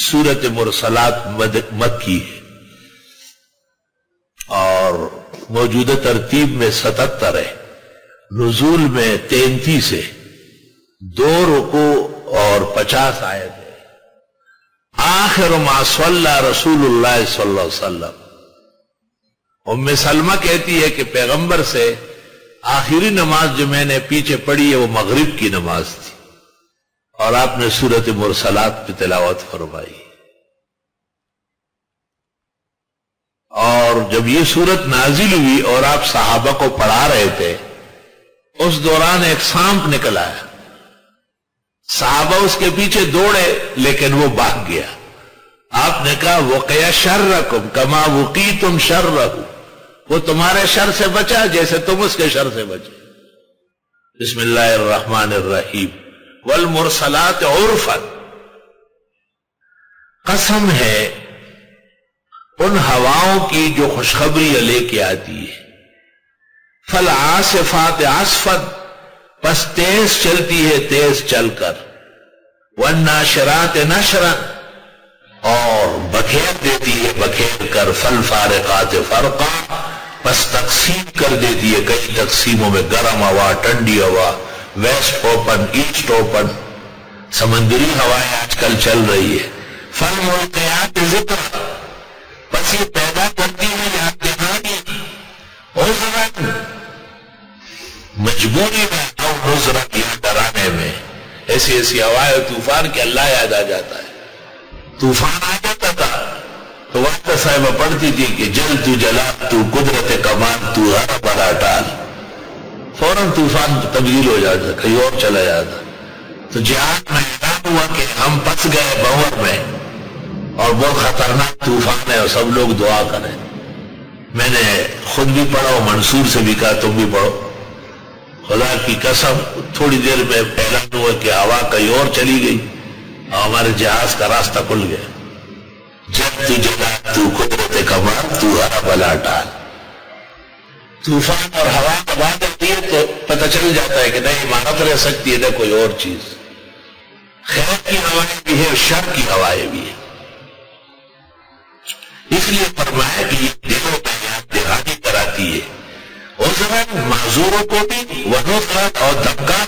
سورت مرسلات مکی ہے اور موجودہ ترتیب میں 77 ہے، نزول میں 33 ہے، 2 رکوع اور 50 آیت ہے۔ آخر ما صلی رسول اللہ صلی اللہ علیہ وسلم، ام سلمہ کہتی ہے کہ پیغمبر سے آخری نماز جو میں نے پیچھے پڑھی ہے وہ مغرب کی نماز تھی، اور آپ نے سورت مرسلات پہ تلاوت فرمائی۔ اور جب یہ سورت نازل ہوئی اور آپ صحابہ کو پڑھا رہے تھے، اس دوران ایک سانپ نکل آیا، صحابہ اس کے پیچھے دوڑے لیکن وہ بھاگ گیا۔ آپ نے کہا وقیا شرکم کما وقیتم شرہ، وہ تمہارے شر سے بچا جیسے تم اس کے شر سے بچے۔ بسم اللہ الرحمن الرحیم۔ والمرسلات عرفا، قسم ہے ان ہواؤں کی جو خوشخبری لے کے آتی ہے۔ فالعاصفات عصفا، پس تیز چلتی ہے تیز چل کر۔ والناشرات نشرا، اور بکھیر دیتی ہے بکھیر کر۔ فالفارقات فرقا، پس تقسیم کر دیتی ہے کئی تقسیموں میں، گرم ہوا، ٹھنڈی ہوا، ویسٹ اوپن، ایسٹ اوپن، سمندری ہوائیں آج کل چل رہی ہے۔ فالملقیات ذکرا، پس یہ پیدا کرتی ہے یاد دہانی، عذرا، مجبوری میں، او عذرا، یا ڈرانے میں۔ ایسی ایسی ہوائیں طوفان کے اللہ یاد آ جاتا ہے۔ طوفان آ جاتا تھا تو وقت صاحبہ پڑھتی تھی کہ جل تو جلا تو قدرت کمان تو ہر بڑا ٹال، فوراً طوفان تبدیل ہو جاتا، کہیں اور چلا جاتا۔ تو جہاد میں اعلان ہوا کہ ہم پھنس گئے بھنور میں اور بہت خطرناک طوفان ہے اور سب لوگ دعا کریں۔ میں نے خود بھی پڑھا اور منصور سے بھی کہا تم بھی پڑھو۔ خدا کی قسم تھوڑی دیر میں اعلان ہوا کہ ہوا کہیں اور چلی گئی اور ہمارے جہاز کا راستہ کھل گیا۔ جب تو جلا تو قدرت کمان تو ہر بلا ٹال۔ طوفان اور ہوا کا بات آتی ہے تو پتہ چل جاتا ہے کہ نہیں عمارت رہ سکتی ہے نہ کوئی اور چیز۔ خیر کی ہوائیں بھی ہے اور شر کی ہوائیں بھی ہے، اس لیے فرمایا کہ یہ دلوں میں یاد دہانی کراتی ہے، عذراً معذوروں کو بھی، ونصرا، اور دھمکا